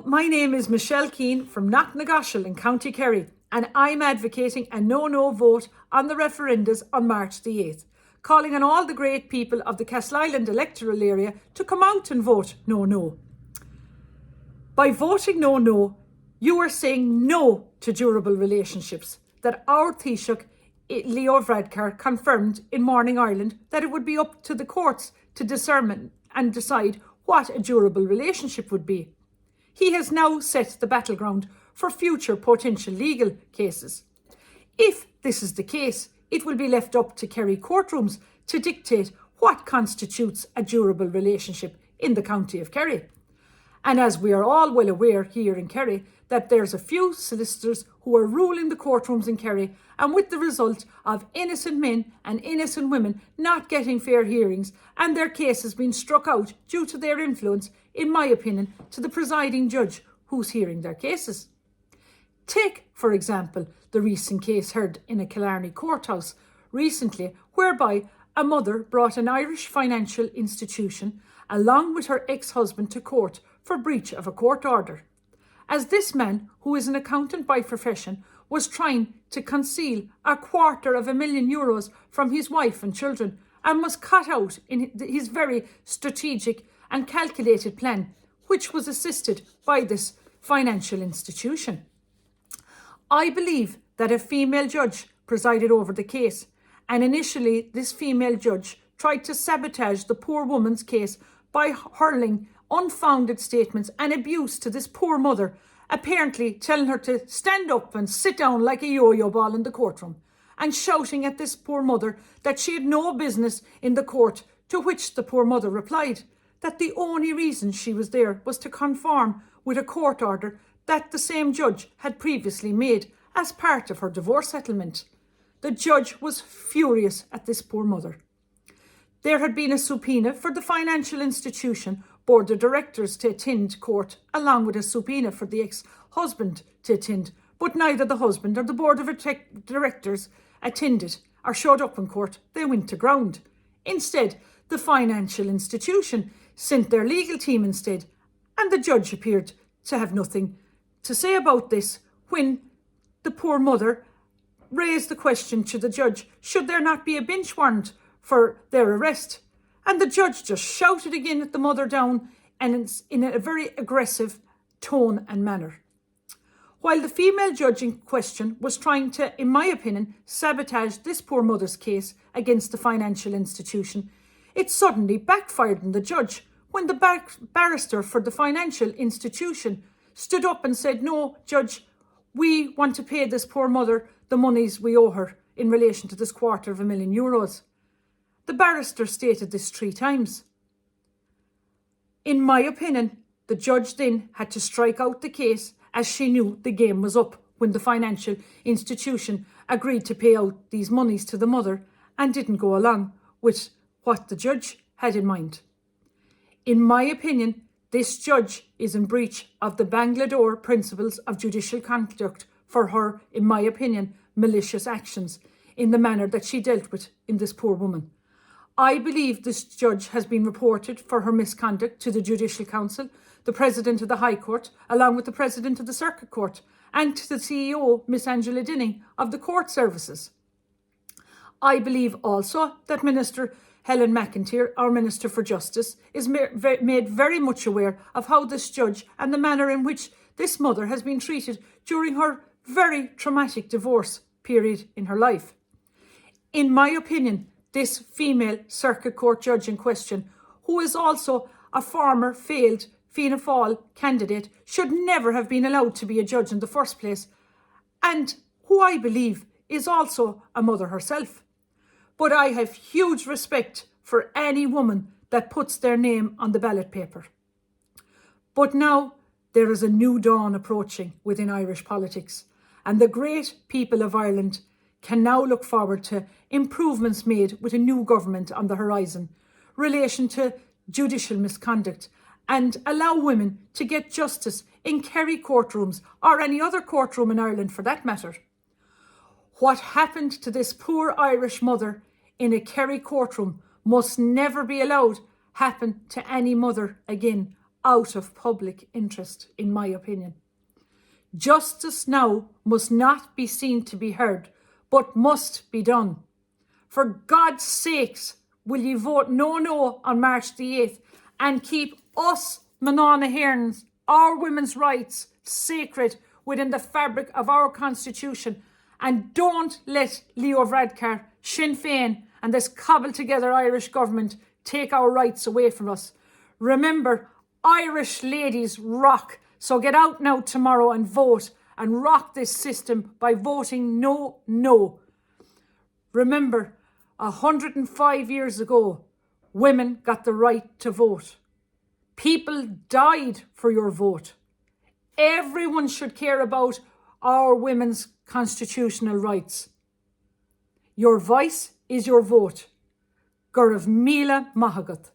my name is Michelle Keane from Knocknagoshel in County Kerry, and I'm advocating a no vote on the referendums on March the 8th, calling on all the great people of the Castleisland electoral area to come out and vote no. By voting no, you are saying no to durable relationships that our Taoiseach Leo Varadkar confirmed in Morning Ireland that it would be up to the courts to discern and decide what a durable relationship would be. He has now set the battleground for future potential legal cases. If this is the case, it will be left up to Kerry courtrooms to dictate what constitutes a durable relationship in the county of Kerry. And as we are all well aware here in Kerry, that there's a few solicitors who are ruling the courtrooms in Kerry, and with the result of innocent men and innocent women not getting fair hearings and their cases being struck out due to their influence, in my opinion, to the presiding judge who's hearing their cases. Take, for example, the recent case heard in a Killarney courthouse recently, whereby a mother brought an Irish financial institution along with her ex-husband to court for breach of a court order, as this man, who is an accountant by profession, was trying to conceal €250,000 from his wife and children, and was caught out in his very strategic and calculated plan, which was assisted by this financial institution. I believe that a female judge presided over the case, and initially this female judge tried to sabotage the poor woman's case by hurling unfounded statements and abuse to this poor mother, apparently telling her to stand up and sit down like a yo-yo ball in the courtroom, and shouting at this poor mother that she had no business in the court, to which the poor mother replied that the only reason she was there was to conform with a court order that the same judge had previously made as part of her divorce settlement. The judge was furious at this poor mother. There had been a subpoena for the financial institution board of directors to attend court, along with a subpoena for the ex-husband to attend, but neither the husband or the board of directors attended or showed up in court. They went to ground. Instead, the financial institution sent their legal team instead, and the judge appeared to have nothing to say about this when the poor mother raised the question to the judge, should there not be a bench warrant for their arrest? And the judge just shouted again at the mother down, and in a very aggressive tone and manner. While the female judge in question was trying to, in my opinion, sabotage this poor mother's case against the financial institution, it suddenly backfired on the judge when the barrister for the financial institution stood up and said, "No, judge, we want to pay this poor mother the monies we owe her in relation to this €250,000. The barrister stated this 3 times. In my opinion, the judge then had to strike out the case, as she knew the game was up when the financial institution agreed to pay out these monies to the mother and didn't go along with what the judge had in mind. In my opinion, this judge is in breach of the Bangladesh principles of judicial conduct for her, in my opinion, malicious actions in the manner that she dealt with in this poor woman. I believe this judge has been reported for her misconduct to the Judicial Council, the President of the High Court, along with the President of the Circuit Court, and to the CEO, Miss Angela Dinning, of the Court Services. I believe also that Minister Helen McEntee, our Minister for Justice, is made very much aware of how this judge and the manner in which this mother has been treated during her very traumatic divorce period in her life. In my opinion, this female circuit court judge in question, who is also a former failed Fianna Fáil candidate, should never have been allowed to be a judge in the first place, and who I believe is also a mother herself. But I have huge respect for any woman that puts their name on the ballot paper. But now there is a new dawn approaching within Irish politics, and the great people of Ireland can now look forward to improvements made with a new government on the horizon, relation to judicial misconduct, and allow women to get justice in Kerry courtrooms or any other courtroom in Ireland for that matter. What happened to this poor Irish mother in a Kerry courtroom must never be allowed happen to any mother again. out of public interest, in my opinion. Justice now must not be seen to be heard, but must be done. For God's sakes, will you vote no on March the 8th and keep us, Mná hÉireann, our women's rights, sacred within the fabric of our constitution, and don't let Leo Varadkar, Sinn Féin and this cobbled together Irish government take our rights away from us. Remember, Irish ladies rock, so get out now tomorrow and vote and rock this system by voting no. Remember, 105 years ago, women got the right to vote. People died for your vote. Everyone should care about our women's constitutional rights. Your voice is your vote. Gurv Míle Maithagad.